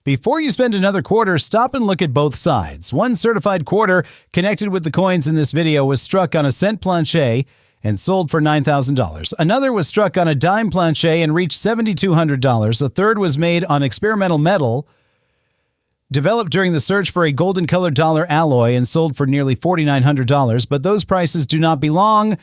Before you spend another quarter, stop and look at both sides. One certified quarter connected with the coins in this video was struck on a cent planche and sold for $9,000. Another was struck on a dime planche and reached $7,200. A third was made on experimental metal, developed during the search for a golden-colored dollar alloy and sold for nearly $4,900. But those prices do not belong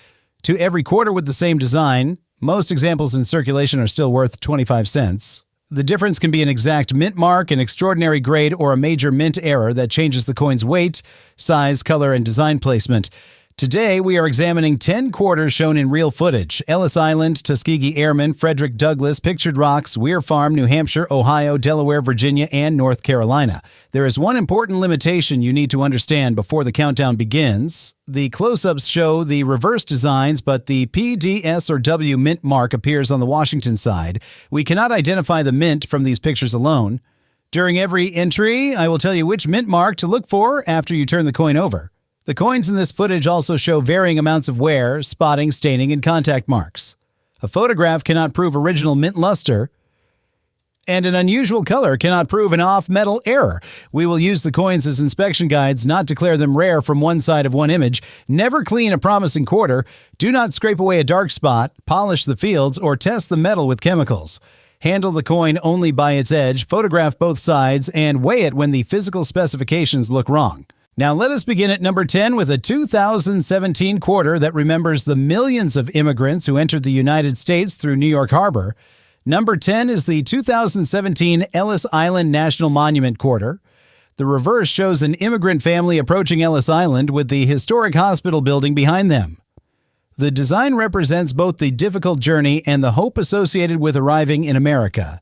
to every quarter with the same design. Most examples in circulation are still worth 25 cents. The difference can be an exact mint mark, an extraordinary grade, or a major mint error that changes the coin's weight, size, color, and design placement. Today, we are examining 10 quarters shown in real footage: Ellis Island, Tuskegee Airmen, Frederick Douglass, Pictured Rocks, Weir Farm, New Hampshire, Ohio, Delaware, Virginia, and North Carolina. There is one important limitation you need to understand before the countdown begins. The close-ups show the reverse designs, but the P, D, S, or W mint mark appears on the Washington side. We cannot identify the mint from these pictures alone. During every entry, I will tell you which mint mark to look for after you turn the coin over. The coins in this footage also show varying amounts of wear, spotting, staining, and contact marks. A photograph cannot prove original mint luster, and an unusual color cannot prove an off-metal error. We will use the coins as inspection guides, not declare them rare from one side of one image. Never clean a promising quarter. Do not scrape away a dark spot, polish the fields, or test the metal with chemicals. Handle the coin only by its edge, photograph both sides, and weigh it when the physical specifications look wrong. Now let us begin at number 10 with a 2017 quarter that remembers the millions of immigrants who entered the United States through New York Harbor. Number 10 is the 2017 Ellis Island National Monument quarter. The reverse shows an immigrant family approaching Ellis Island with the historic hospital building behind them. The design represents both the difficult journey and the hope associated with arriving in America.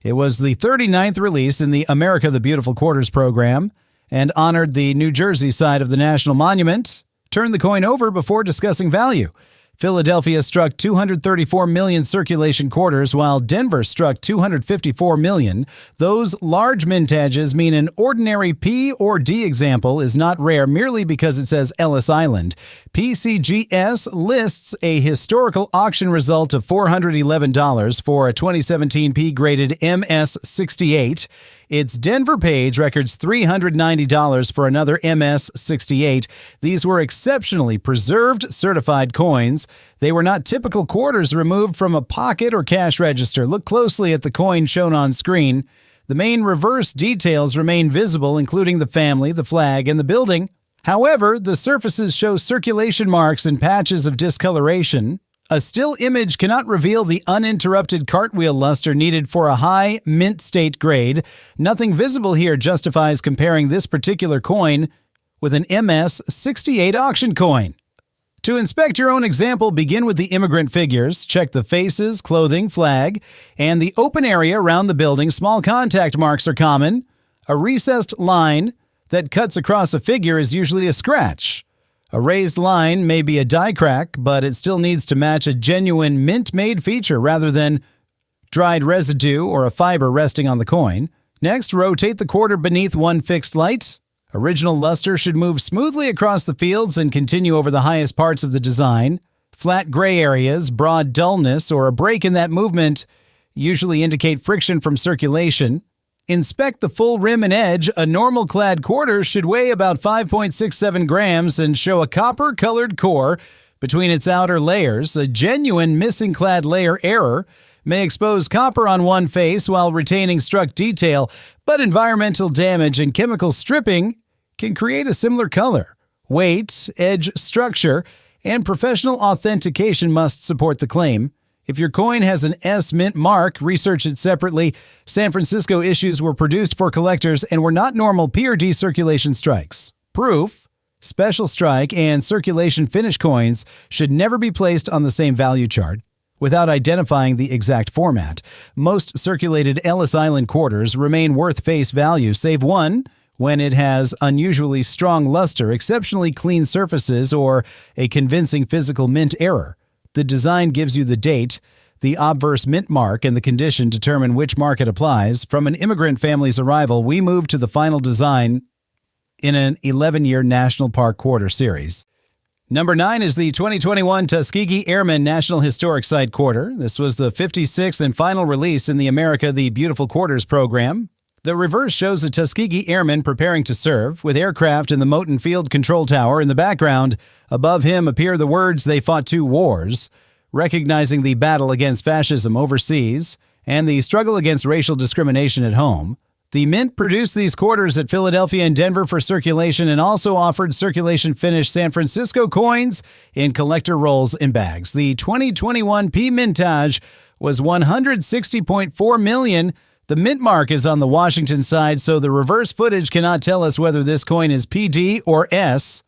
It was the 39th release in the America the Beautiful Quarters program, and honored the New Jersey side of the National Monument. Turn the coin over before discussing value. Philadelphia struck 234 million circulation quarters, while Denver struck 254 million. Those large mintages mean an ordinary P or D example is not rare merely because it says Ellis Island. PCGS lists a historical auction result of $411 for a 2017 P-graded MS-68. Its Denver page records $390 for another MS-68. These were exceptionally preserved certified coins. They were not typical quarters removed from a pocket or cash register. Look closely at the coin shown on screen. The main reverse details remain visible, including the family, the flag, and the building. However, the surfaces show circulation marks and patches of discoloration. A still image cannot reveal the uninterrupted cartwheel luster needed for a high mint state grade. Nothing visible here justifies comparing this particular coin with an MS-68 auction coin. To inspect your own example, begin with the immigrant figures. Check the faces, clothing, flag, and the open area around the building. Small contact marks are common. A recessed line that cuts across a figure is usually a scratch. A raised line may be a die crack, but it still needs to match a genuine mint-made feature rather than dried residue or a fiber resting on the coin. Next, rotate the quarter beneath one fixed light. Original luster should move smoothly across the fields and continue over the highest parts of the design. Flat gray areas, broad dullness, or a break in that movement usually indicate friction from circulation. Inspect the full rim and edge. A normal clad quarter should weigh about 5.67 grams and show a copper-colored core between its outer layers. A genuine missing clad layer error may expose copper on one face while retaining struck detail, but environmental damage and chemical stripping can create a similar color. Weight, edge structure, and professional authentication must support the claim. If your coin has an S mint mark, research it separately. San Francisco issues were produced for collectors and were not normal P or D circulation strikes. Proof, special strike, and circulation finish coins should never be placed on the same value chart without identifying the exact format. Most circulated Ellis Island quarters remain worth face value, save one when it has unusually strong luster, exceptionally clean surfaces, or a convincing physical mint error. The design gives you the date, the obverse mint mark, and the condition determine which mark it applies. From an immigrant family's arrival, we move to the final design in an 11-year National Park Quarter series. Number 9 is the 2021 Tuskegee Airmen National Historic Site Quarter. This was the 56th and final release in the America the Beautiful Quarters program. The reverse shows a Tuskegee airman preparing to serve, with aircraft in the Moton Field Control Tower in the background. Above him appear the words "They fought 2 wars," recognizing the battle against fascism overseas and the struggle against racial discrimination at home. The Mint produced these quarters at Philadelphia and Denver for circulation and also offered circulation finished San Francisco coins in collector rolls and bags. The 2021 P mintage was $160.4 million. The mint mark is on the Washington side, so the reverse footage cannot tell us whether this coin is PD or S.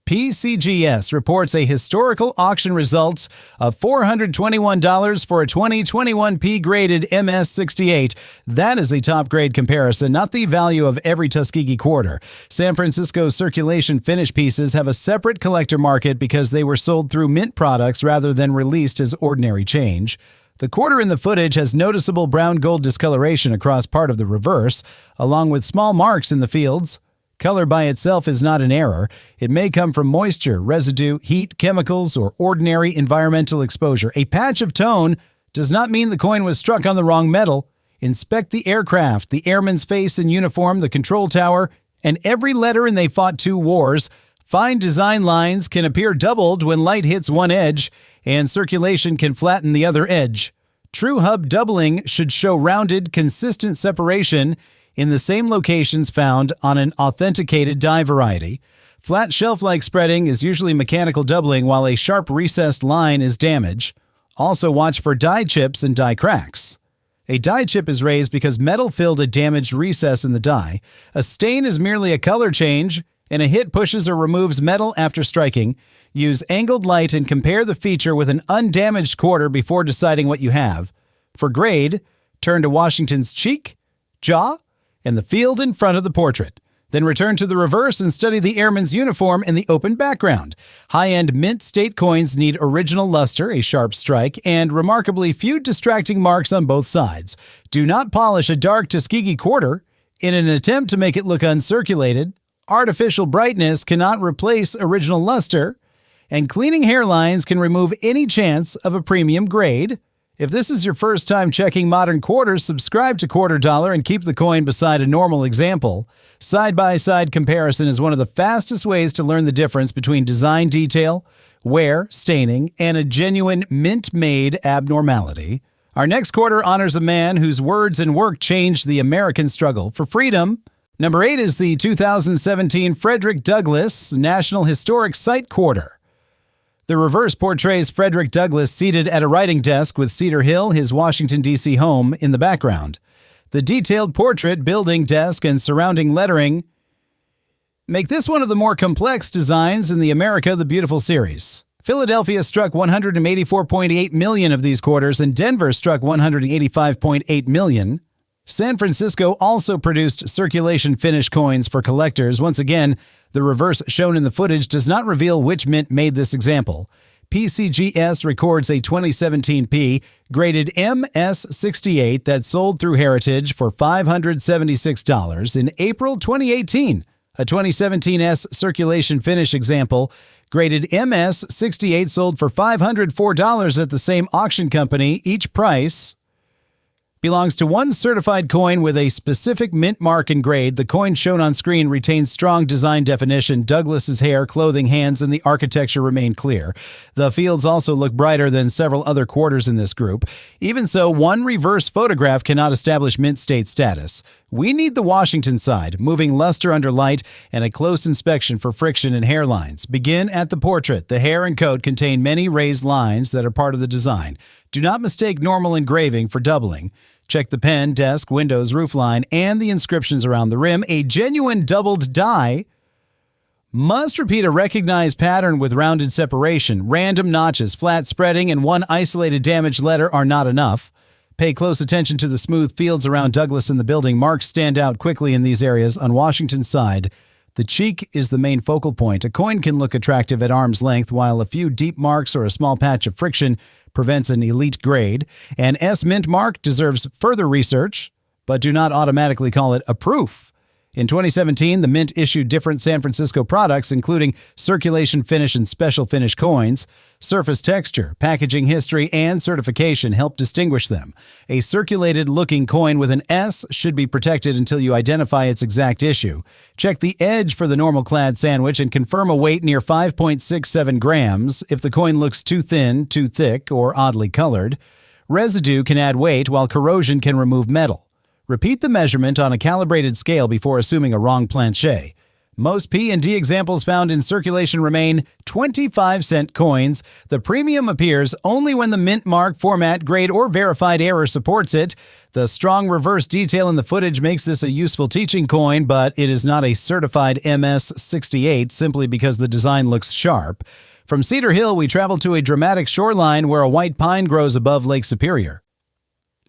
PCGS reports a historical auction result of $421 for a 2021 P-graded MS-68. That is a top-grade comparison, not the value of every Tuskegee quarter. San Francisco circulation finish pieces have a separate collector market because they were sold through mint products rather than released as ordinary change. The quarter in the footage has noticeable brown-gold discoloration across part of the reverse, along with small marks in the fields. Color by itself is not an error. It may come from moisture, residue, heat, chemicals, or ordinary environmental exposure. A patch of tone does not mean the coin was struck on the wrong metal. Inspect the aircraft, the airman's face in uniform, the control tower, and every letter in "They Fought 2 Wars." Fine design lines can appear doubled when light hits one edge, and circulation can flatten the other edge. True hub doubling should show rounded, consistent separation in the same locations found on an authenticated die variety. Flat shelf-like spreading is usually mechanical doubling, while a sharp recessed line is damage. Also watch for die chips and die cracks. A die chip is raised because metal filled a damaged recess in the die. A stain is merely a color change, and a hit pushes or removes metal after striking. Use angled light and compare the feature with an undamaged quarter before deciding what you have. For grade, turn to Washington's cheek, jaw, and the field in front of the portrait. Then return to the reverse and study the airman's uniform and the open background. High-end mint state coins need original luster, a sharp strike, and remarkably few distracting marks on both sides. Do not polish a dark Tuskegee quarter in an attempt to make it look uncirculated. Artificial brightness cannot replace original luster, and cleaning hairlines can remove any chance of a premium grade. If this is your first time checking modern quarters, subscribe to Quarter Dollar and keep the coin beside a normal example. Side-by-side comparison is one of the fastest ways to learn the difference between design detail, wear, staining, and a genuine mint-made abnormality. Our next quarter honors a man whose words and work changed the American struggle for freedom. Number 8 is the 2017 Frederick Douglass National Historic Site Quarter. The reverse portrays Frederick Douglass seated at a writing desk with Cedar Hill, his Washington, D.C. home, in the background. The detailed portrait, building, desk, and surrounding lettering make this one of the more complex designs in the America the Beautiful series. Philadelphia struck 184.8 million of these quarters, and Denver struck 185.8 million. San Francisco also produced circulation finish coins for collectors. Once again, the reverse shown in the footage does not reveal which mint made this example. PCGS records a 2017 P graded MS-68 that sold through Heritage for $576 in April 2018. A 2017 S circulation finish example graded MS-68 sold for $504 at the same auction company. Each price belongs to one certified coin with a specific mint mark and grade. The coin shown on screen retains strong design definition. Douglass's hair, clothing, hands, and the architecture remain clear. The fields also look brighter than several other quarters in this group. Even so, one reverse photograph cannot establish mint state status. We need the Washington side, moving luster under light, and a close inspection for friction and hairlines. Begin at the portrait. The hair and coat contain many raised lines that are part of the design. Do not mistake normal engraving for doubling. Check the pen, desk, windows, roofline, and the inscriptions around the rim. A genuine doubled die must repeat a recognized pattern with rounded separation. Random notches, flat spreading, and one isolated damaged letter are not enough. Pay close attention to the smooth fields around Douglass and the building. Marks stand out quickly in these areas. On Washington's side, the cheek is the main focal point. A coin can look attractive at arm's length, while a few deep marks or a small patch of friction prevents an elite grade. An S mint mark deserves further research, but do not automatically call it a proof. In 2017, the Mint issued different San Francisco products, including circulation finish and special finish coins. Surface texture, packaging history, and certification help distinguish them. A circulated-looking coin with an S should be protected until you identify its exact issue. Check the edge for the normal clad sandwich and confirm a weight near 5.67 grams if the coin looks too thin, too thick, or oddly colored. Residue can add weight, while corrosion can remove metal. Repeat the measurement on a calibrated scale before assuming a wrong planchet. Most P&D examples found in circulation remain 25-cent coins. The premium appears only when the Mint mark, format, grade, or verified error supports it. The strong reverse detail in the footage makes this a useful teaching coin, but it is not a certified MS-68 simply because the design looks sharp. From Cedar Hill, we travel to a dramatic shoreline where a white pine grows above Lake Superior.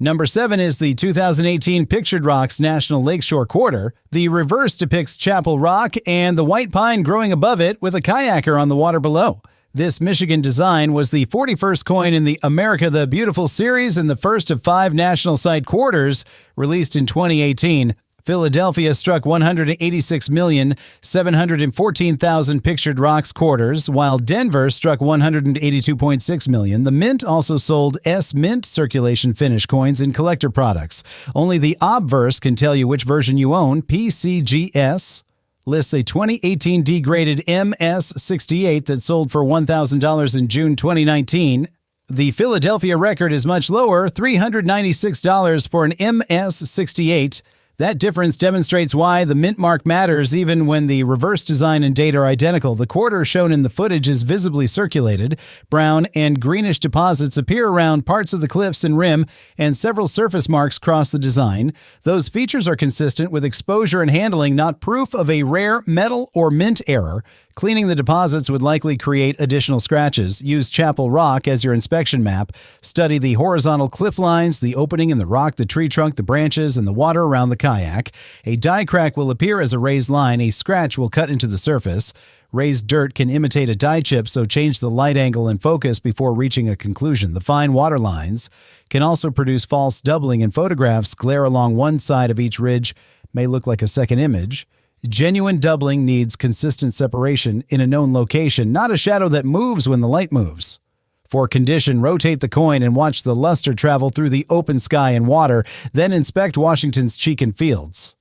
Number 7 is the 2018 Pictured Rocks National Lakeshore Quarter. The reverse depicts Chapel Rock and the white pine growing above it with a kayaker on the water below. This Michigan design was the 41st coin in the America the Beautiful series and the first of 5 national site quarters released in 2018. Philadelphia struck 186,714,000 Pictured Rocks quarters, while Denver struck 182.6 million. The Mint also sold S-Mint circulation finish coins in collector products. Only the obverse can tell you which version you own. PCGS lists a 2018 degraded MS-68 that sold for $1,000 in June 2019. The Philadelphia record is much lower, $396 for an MS-68. That difference demonstrates why the Mint mark matters even when the reverse design and date are identical. The quarter shown in the footage is visibly circulated. Brown and greenish deposits appear around parts of the cliffs and rim, and several surface marks cross the design. Those features are consistent with exposure and handling, not proof of a rare metal or mint error. Cleaning the deposits would likely create additional scratches. Use Chapel Rock as your inspection map. Study the horizontal cliff lines, the opening in the rock, the tree trunk, the branches, and the water around the kayak. A die crack will appear as a raised line. A scratch will cut into the surface. Raised dirt can imitate a die chip, so change the light angle and focus before reaching a conclusion. The fine water lines can also produce false doubling in photographs. Glare along one side of each ridge may look like a second image. Genuine doubling needs consistent separation in a known location, not a shadow that moves when the light moves. For condition, rotate the coin and watch the luster travel through the open sky and water, then inspect Washington's Cheek Fields.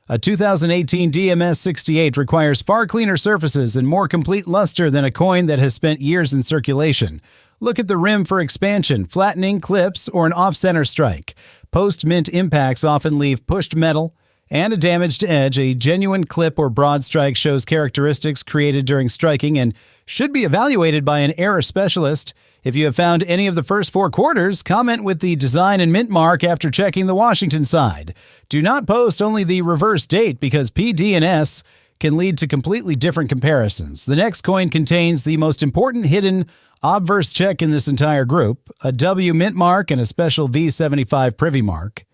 A 2018 DMS-68 requires far cleaner surfaces and more complete luster than a coin that has spent years in circulation. Look at the rim for expansion, flattening, clips, or an off-center strike. Post-mint impacts often leave pushed metal and a damaged edge. A genuine clip or broad strike shows characteristics created during striking and should be evaluated by an error specialist. If you have found any of the first 4 quarters, comment with the design and mint mark after checking the Washington side. Do not post only the reverse date because PD and S can lead to completely different comparisons. The next coin contains the most important hidden obverse check in this entire group, a W mint mark and a special V75 privy mark.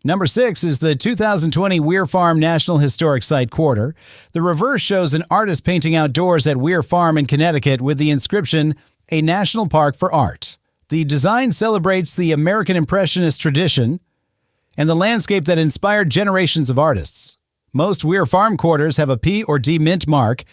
Number 6 is the 2020 Weir Farm National Historic Site Quarter. The reverse shows an artist painting outdoors at Weir Farm in Connecticut with the inscription, "A National Park for Art." The design celebrates the American Impressionist tradition and the landscape that inspired generations of artists. Most Weir Farm quarters have a P or D mint mark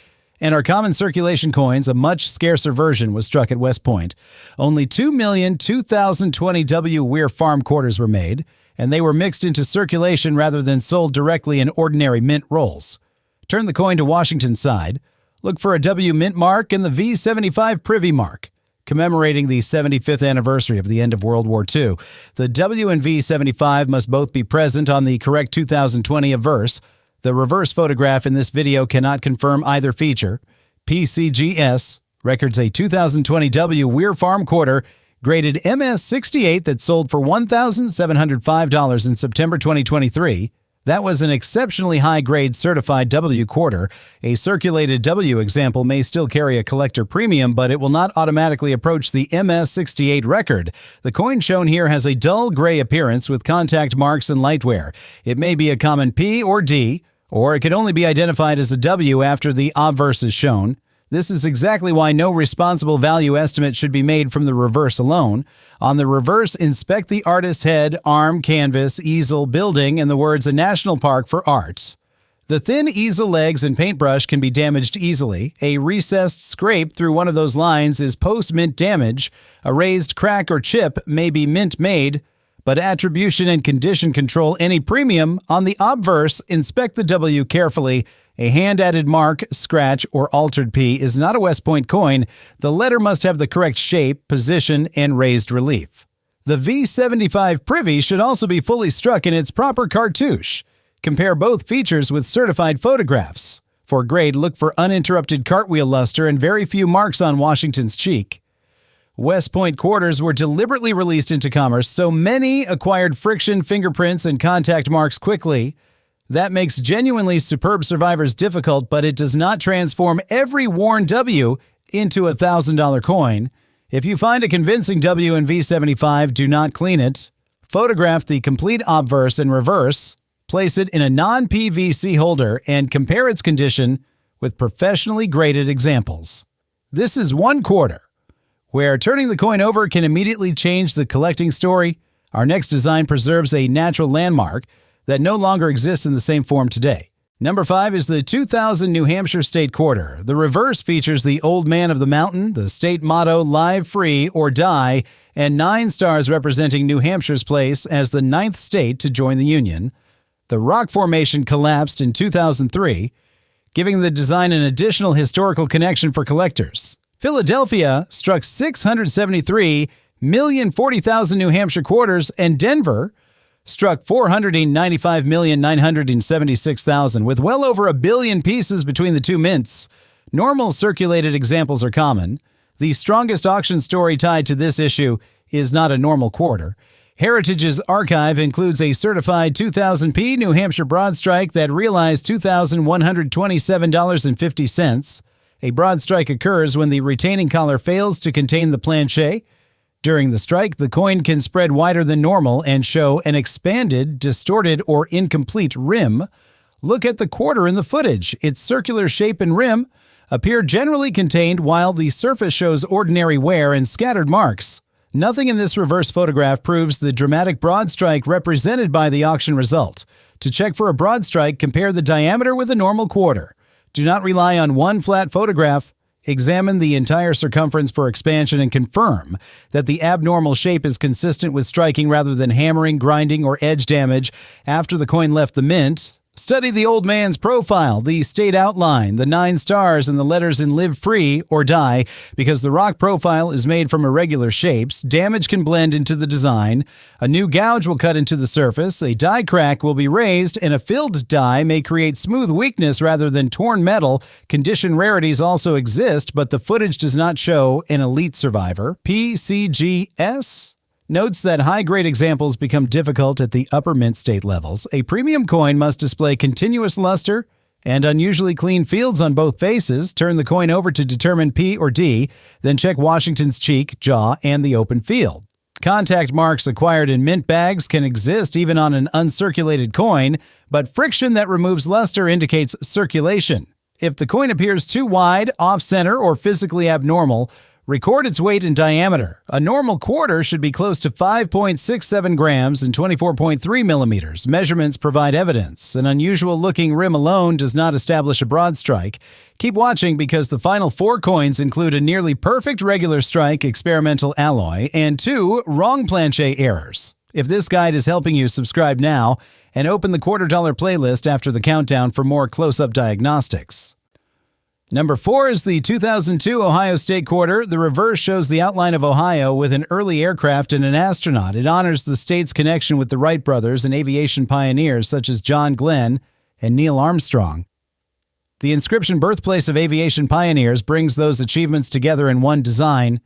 and are common circulation coins. A much scarcer version was struck at West Point. Only 2,002,020 W Weir Farm quarters were made, and they were mixed into circulation rather than sold directly in ordinary mint rolls. Turn the coin to Washington's side. Look for a W mint mark and the V75 privy mark, commemorating the 75th anniversary of the end of World War II. The W and V75 must both be present on the correct 2020 averse. The reverse photograph in this video cannot confirm either feature. PCGS records a 2020 W Weir Farm quarter graded MS-68 that sold for $1,705 in September 2023. That was an exceptionally high-grade certified W quarter. A circulated W example may still carry a collector premium, but it will not automatically approach the MS-68 record. The coin shown here has a dull gray appearance with contact marks and light wear. It may be a common P or D, or it could only be identified as a W after the obverse is shown. This is exactly why no responsible value estimate should be made from the reverse alone. On the reverse, inspect the artist's head, arm, canvas, easel, building, and the words "A National Park for Art." The thin easel legs and paintbrush can be damaged easily. A recessed scrape through one of those lines is post-mint damage. A raised crack or chip may be mint-made, but attribution and condition control any premium. On the obverse, inspect the W carefully. A hand-added mark, scratch, or altered P is not a West Point coin. The letter must have the correct shape, position, and raised relief. The V75 Privy should also be fully struck in its proper cartouche. Compare both features with certified photographs. For grade, look for uninterrupted cartwheel luster and very few marks on Washington's cheek. West Point quarters were deliberately released into commerce, so many acquired friction, fingerprints, and contact marks quickly. That makes genuinely superb survivors difficult, but it does not transform every worn W into a $1,000 coin. If you find a convincing W in V75, do not clean it. Photograph the complete obverse and reverse. Place it in a non-PVC holder and compare its condition with professionally graded examples. This is one quarter, where turning the coin over can immediately change the collecting story. Our next design preserves a natural landmark that no longer exists in the same form today. Number 5 is the 2000 New Hampshire State Quarter. The reverse features the Old Man of the Mountain, the state motto Live Free or Die, and 9 stars representing New Hampshire's place as the 9th state to join the Union. The rock formation collapsed in 2003, giving the design an additional historical connection for collectors. Philadelphia struck 673,040,000 New Hampshire quarters, and Denver struck 495,976,000, with well over 1 billion pieces between the two mints. Normal circulated examples are common. The strongest auction story tied to this issue is not a normal quarter. Heritage's archive includes a certified 2000p New Hampshire broad strike that realized $2,127.50. A broad strike occurs when the retaining collar fails to contain the planchet. During the strike, the coin can spread wider than normal and show an expanded, distorted, or incomplete rim. Look at the quarter in the footage. Its circular shape and rim appear generally contained, while the surface shows ordinary wear and scattered marks. Nothing in this reverse photograph proves the dramatic broad strike represented by the auction result. To check for a broad strike, compare the diameter with a normal quarter. Do not rely on one flat photograph. Examine the entire circumference for expansion and confirm that the abnormal shape is consistent with striking rather than hammering, grinding, or edge damage after the coin left the mint. Study the old man's profile, the state outline, the 9 stars, and the letters in Live Free or Die. Because the rock profile is made from irregular shapes, damage can blend into the design. A new gouge will cut into the surface, a die crack will be raised, and a filled die may create smooth weakness rather than torn metal. Condition rarities also exist, but the footage does not show an elite survivor. PCGS notes that high-grade examples become difficult at the upper mint state levels. A premium coin must display continuous luster and unusually clean fields on both faces. Turn the coin over to determine P or D, then check Washington's cheek, jaw, and the open field. Contact marks acquired in mint bags can exist even on an uncirculated coin, but friction that removes luster indicates circulation. If the coin appears too wide, off-center, or physically abnormal, record its weight and diameter. A normal quarter should be close to 5.67 grams and 24.3 millimeters. Measurements provide evidence. An unusual-looking rim alone does not establish a broad strike. Keep watching because the final 4 coins include a nearly perfect regular strike experimental alloy and 2 wrong planchet errors. If this guide is helping you, subscribe now and open the $quarter playlist after the countdown for more close-up diagnostics. Number 4 is the 2002 Ohio State Quarter. The reverse shows the outline of Ohio with an early aircraft and an astronaut. It honors the state's connection with the Wright brothers and aviation pioneers such as John Glenn and Neil Armstrong. The inscription Birthplace of Aviation Pioneers brings those achievements together in one design.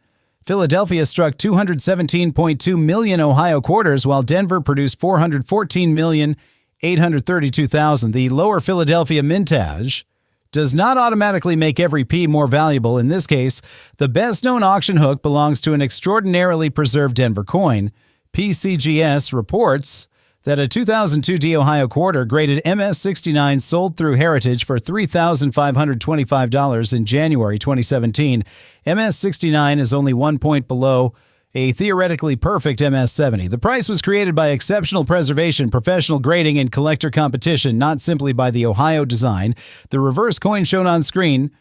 Philadelphia struck 217.2 million Ohio quarters, while Denver produced 414,832,000. The lower Philadelphia mintage does not automatically make every P more valuable. In this case, the best-known auction hook belongs to an extraordinarily preserved Denver coin. PCGS reports that a 2002 D Ohio quarter graded MS-69 sold through Heritage for $3,525 in January 2017. MS-69 is only 1 point below a theoretically perfect MS-70. The price was created by exceptional preservation, professional grading, and collector competition, not simply by the Ohio design. The reverse coin shown on screen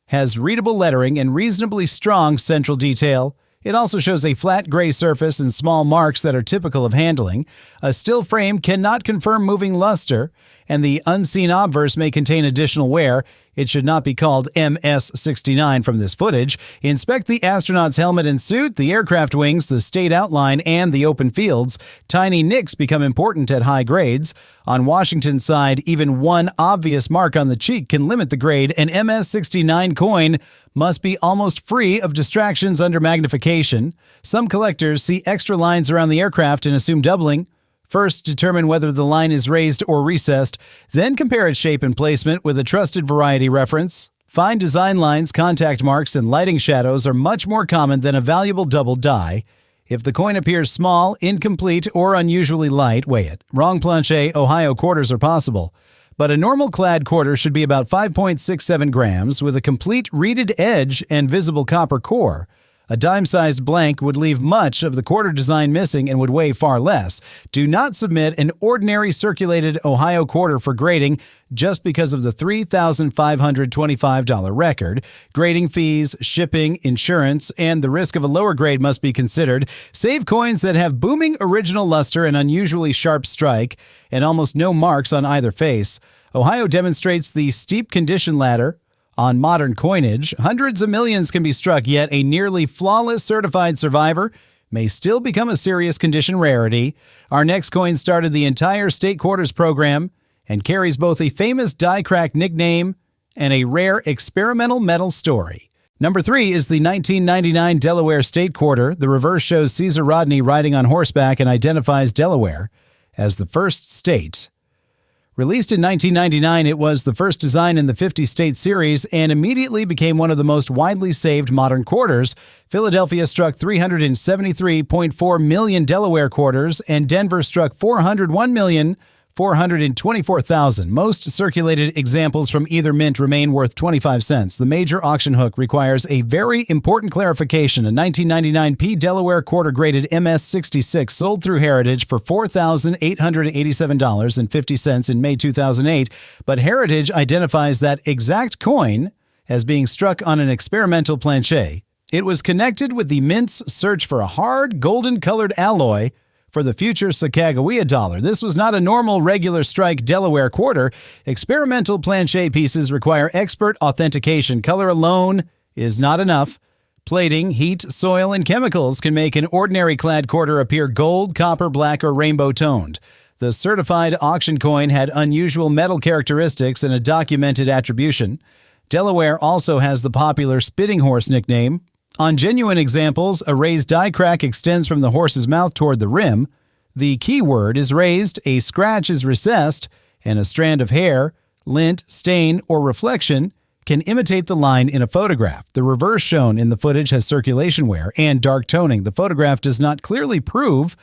has readable lettering and reasonably strong central detail. It also shows a flat gray surface and small marks that are typical of handling. A still frame cannot confirm moving luster, and the unseen obverse may contain additional wear. It should not be called MS-69 from this footage. Inspect the astronaut's helmet and suit, the aircraft wings, the state outline, and the open fields. Tiny nicks become important at high grades. On Washington's side, even one obvious mark on the cheek can limit the grade. An MS-69 coin must be almost free of distractions under magnification. Some collectors see extra lines around the aircraft and assume doubling. First, determine whether the line is raised or recessed, then compare its shape and placement with a trusted variety reference. Fine design lines, contact marks, and lighting shadows are much more common than a valuable double die. If the coin appears small, incomplete, or unusually light, weigh it. Wrong planche, Ohio quarters are possible. But a normal clad quarter should be about 5.67 grams with a complete reeded edge and visible copper core. A dime-sized blank would leave much of the quarter design missing and would weigh far less. Do not submit an ordinary circulated Ohio quarter for grading just because of the $3,525 record. Grading fees, shipping, insurance, and the risk of a lower grade must be considered. Save coins that have booming original luster and unusually sharp strike, and almost no marks on either face. Ohio demonstrates the steep condition ladder. On modern coinage, hundreds of millions can be struck, yet a nearly flawless certified survivor may still become a serious condition rarity. Our next coin started the entire state quarters program and carries both a famous die crack nickname and a rare experimental metal story. Number 3 is the 1999 Delaware State Quarter. The reverse shows Caesar Rodney riding on horseback and identifies Delaware as the first state. Released in 1999, it was the first design in the 50-state series and immediately became one of the most widely saved modern quarters. Philadelphia struck 373.4 million Delaware quarters, and Denver struck 401,424,000. Most circulated examples from either mint remain worth 25 cents. The major auction hook requires a very important clarification. A 1999 P Delaware quarter graded MS-66 sold through Heritage for $4,887.50 in May 2008, but Heritage identifies that exact coin as being struck on an experimental planche. It was connected with the mint's search for a hard, golden-colored alloy for the future Sacagawea dollar. This was not a normal regular strike Delaware quarter. Experimental planche pieces require expert authentication. Color alone is not enough. Plating, heat, soil, and chemicals can make an ordinary clad quarter appear gold, copper, black, or rainbow toned. The certified auction coin had unusual metal characteristics and a documented attribution. Delaware also has the popular spitting horse nickname. On genuine examples, a raised die crack extends from the horse's mouth toward the rim. The keyword is raised, a scratch is recessed, and a strand of hair, lint, stain, or reflection can imitate the line in a photograph. The reverse shown in the footage has circulation wear and dark toning. The photograph does not clearly prove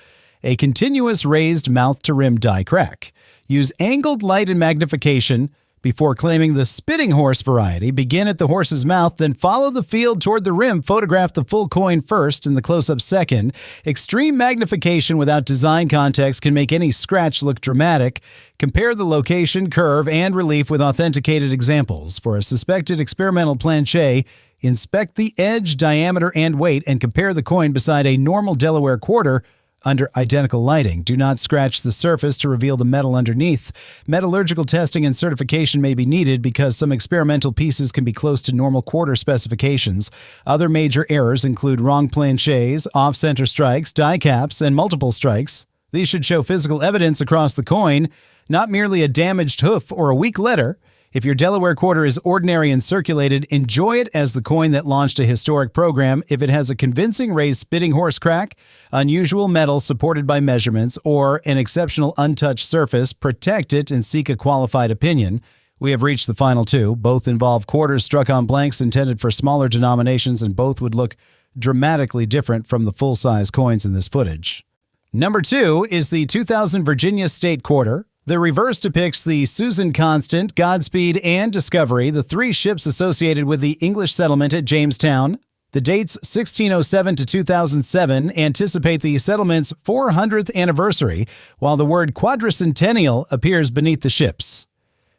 a continuous raised mouth-to-rim die crack. Use angled light and magnification before claiming the spitting horse variety. Begin at the horse's mouth, then follow the field toward the rim. Photograph the full coin first and the close-up second. Extreme magnification without design context can make any scratch look dramatic. Compare the location, curve, and relief with authenticated examples. For a suspected experimental planche, inspect the edge, diameter, and weight, and compare the coin beside a normal Delaware quarter under identical lighting. Do not scratch the surface to reveal the metal underneath. Metallurgical testing and certification may be needed because some experimental pieces can be close to normal quarter specifications. Other major errors include wrong planches, off-center strikes, die caps, and multiple strikes. These should show physical evidence across the coin, not merely a damaged hoof or a weak letter. If your Delaware quarter is ordinary and circulated, enjoy it as the coin that launched a historic program. If it has a convincing raised spitting horse crack, unusual metal supported by measurements, or an exceptional untouched surface, protect it and seek a qualified opinion. We have reached the final two. Both involve quarters struck on blanks intended for smaller denominations, and both would look dramatically different from the full-size coins in this footage. Number 2 is the 2000 Virginia State Quarter. The reverse depicts the Susan Constant, Godspeed, and Discovery, the three ships associated with the English settlement at Jamestown. The dates 1607 to 2007 anticipate the settlement's 400th anniversary, while the word quadricentennial appears beneath the ships.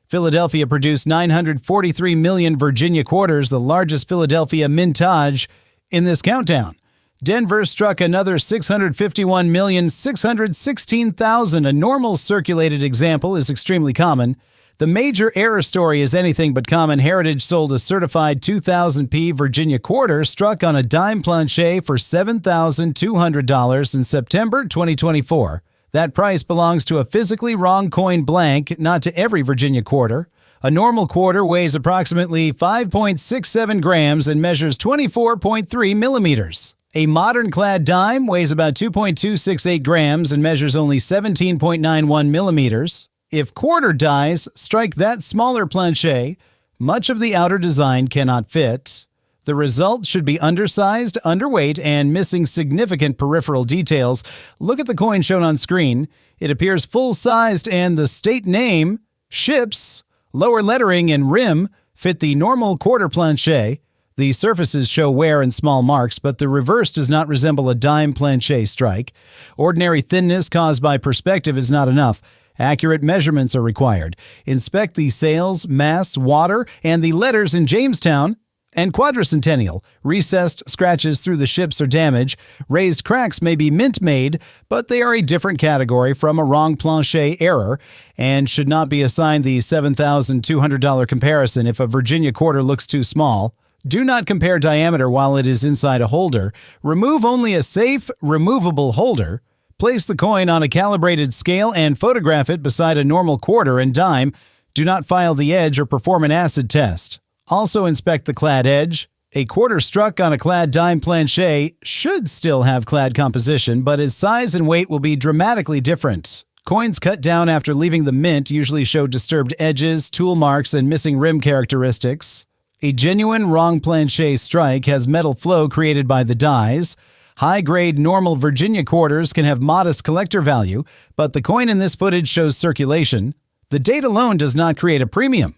Philadelphia produced 943 million Virginia quarters, the largest Philadelphia mintage in this countdown. Denver struck another 651,616,000. A normal circulated example is extremely common. The major error story is anything but common. Heritage sold a certified 2000p Virginia quarter struck on a dime planche for $7,200 in September 2024. That price belongs to a physically wrong coin blank, not to every Virginia quarter. A normal quarter weighs approximately 5.67 grams and measures 24.3 millimeters. A modern clad dime weighs about 2.268 grams and measures only 17.91 millimeters. If quarter dies strike that smaller planche, much of the outer design cannot fit. The result should be undersized, underweight, and missing significant peripheral details. Look at the coin shown on screen. It appears full-sized, and the state name, ships, lower lettering, and rim fit the normal quarter planche. The surfaces show wear and small marks, but the reverse does not resemble a dime planche strike. Ordinary thinness caused by perspective is not enough. Accurate measurements are required. Inspect the sails, masts, water, and the letters in Jamestown and quadricentennial. Recessed scratches through the ships are damage. Raised cracks may be mint-made, but they are a different category from a wrong planche error and should not be assigned the $7,200 comparison if a Virginia quarter looks too small. Do not compare diameter while it is inside a holder. Remove only a safe, removable holder. Place the coin on a calibrated scale and photograph it beside a normal quarter and dime. Do not file the edge or perform an acid test. Also inspect the clad edge. A quarter struck on a clad dime planche should still have clad composition, but its size and weight will be dramatically different. Coins cut down after leaving the mint usually show disturbed edges, tool marks, and missing rim characteristics. A genuine wrong planche strike has metal flow created by the dies. High-grade normal Virginia quarters can have modest collector value, but the coin in this footage shows circulation. The date alone does not create a premium.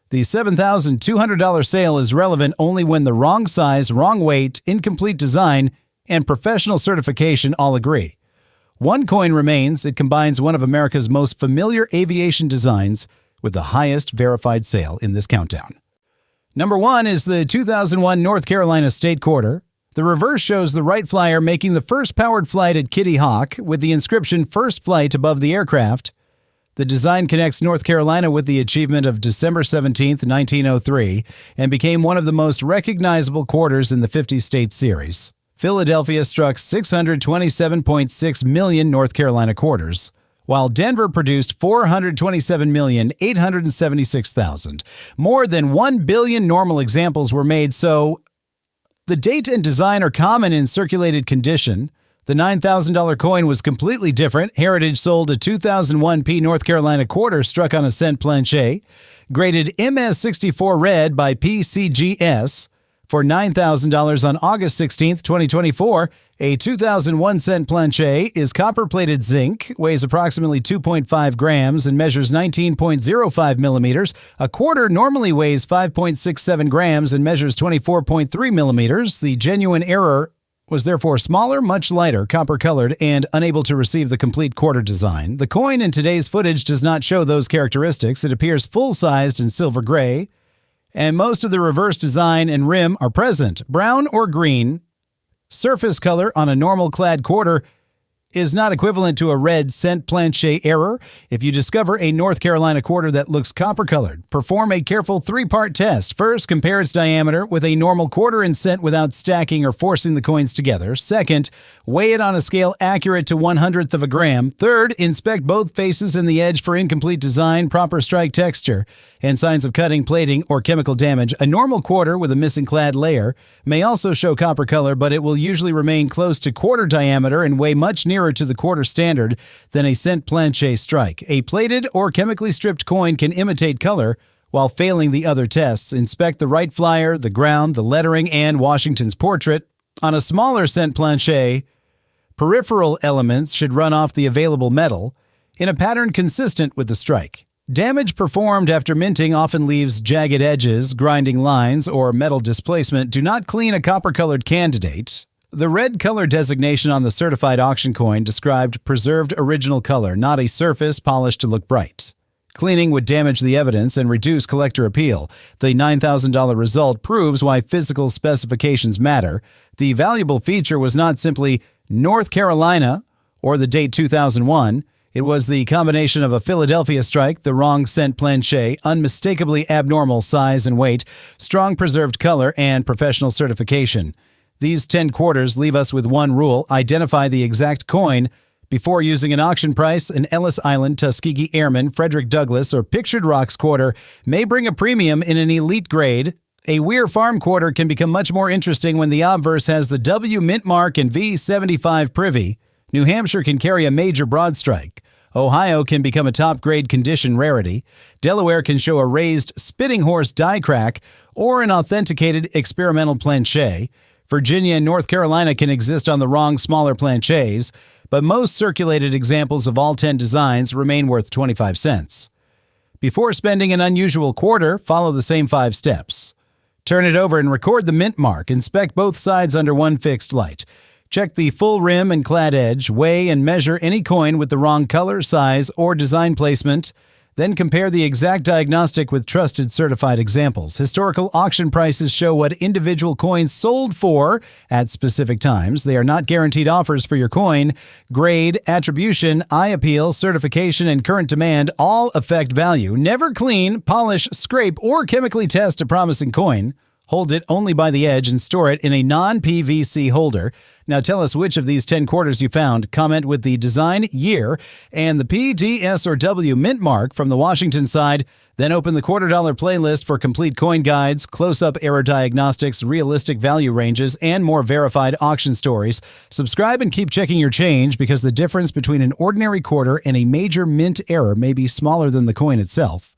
The $7,200 sale is relevant only when the wrong size, wrong weight, incomplete design, and professional certification all agree. One coin remains. It combines one of America's most familiar aviation designs with the highest verified sale in this countdown. Number 1 is the 2001 North Carolina State Quarter. The reverse shows the Wright Flyer making the first powered flight at Kitty Hawk with the inscription "First Flight" above the aircraft. The design connects North Carolina with the achievement of December 17, 1903, and became one of the most recognizable quarters in the 50-state series. Philadelphia struck 627.6 million North Carolina quarters, while Denver produced 427,876,000. More than 1 billion normal examples were made, so the date and design are common in circulated condition. The $9,000 coin was completely different. Heritage sold a 2001p North Carolina quarter struck on a cent planche, graded MS64 red by PCGS for $9,000 on August 16, 2024. A 2001 cent planche is copper-plated zinc, weighs approximately 2.5 grams, and measures 19.05 millimeters. A quarter normally weighs 5.67 grams and measures 24.3 millimeters. The genuine error was therefore smaller, much lighter, copper-colored, and unable to receive the complete quarter design. The coin in today's footage does not show those characteristics. It appears full-sized in silver gray, and most of the reverse design and rim are present. Brown or green surface color on a normal clad quarter is not equivalent to a red cent planche error. If you discover a North Carolina quarter that looks copper-colored, perform a careful 3-part test. First, compare its diameter with a normal quarter and cent without stacking or forcing the coins together. Second, weigh it on a scale accurate to 1/100th of a gram. Third, inspect both faces and the edge for incomplete design, proper strike texture, and signs of cutting, plating, or chemical damage. A normal quarter with a missing clad layer may also show copper color, but it will usually remain close to quarter diameter and weigh much nearer to the quarter standard than a cent planche strike. A plated or chemically stripped coin can imitate color while failing the other tests. Inspect the Wright Flyer, the ground, the lettering, and Washington's portrait. On a smaller cent planche, peripheral elements should run off the available metal in a pattern consistent with the strike. Damage performed after minting often leaves jagged edges, grinding lines, or metal displacement. Do not clean a copper-colored candidate. The red color designation on the certified auction coin described preserved original color, not a surface polished to look bright. Cleaning would damage the evidence and reduce collector appeal. The $9,000 result proves why physical specifications matter. The valuable feature was not simply North Carolina or the date 2001. It was the combination of a Philadelphia strike, the wrong cent planche, unmistakably abnormal size and weight, strong preserved color, and professional certification. These 10 quarters leave us with one rule: identify the exact coin. Before using an auction price, an Ellis Island, Tuskegee Airman, Frederick Douglass, or Pictured Rocks quarter may bring a premium in an elite grade. A Weir Farm quarter can become much more interesting when the obverse has the W mint mark and V75 privy. New Hampshire can carry a major broad strike. Ohio can become a top-grade condition rarity. Delaware can show a raised spitting horse die crack or an authenticated experimental planche. Virginia and North Carolina can exist on the wrong smaller planches, but most circulated examples of all 10 designs remain worth 25 cents. Before spending an unusual quarter, follow the same 5 steps. Turn it over and record the mint mark. Inspect both sides under one fixed light. Check the full rim and clad edge. Weigh and measure any coin with the wrong color, size, or design placement. Then compare the exact diagnostic with trusted certified examples. Historical auction prices show what individual coins sold for at specific times. They are not guaranteed offers for your coin. Grade, attribution, eye appeal, certification, and current demand all affect value. Never clean, polish, scrape, or chemically test a promising coin. Hold it only by the edge and store it in a non-PVC holder. Now tell us which of these 10 quarters you found. Comment with the design, year, and the P, D, S, or W mint mark from the Washington side. Then open the $quarter playlist for complete coin guides, close-up error diagnostics, realistic value ranges, and more verified auction stories. Subscribe and keep checking your change, because the difference between an ordinary quarter and a major mint error may be smaller than the coin itself.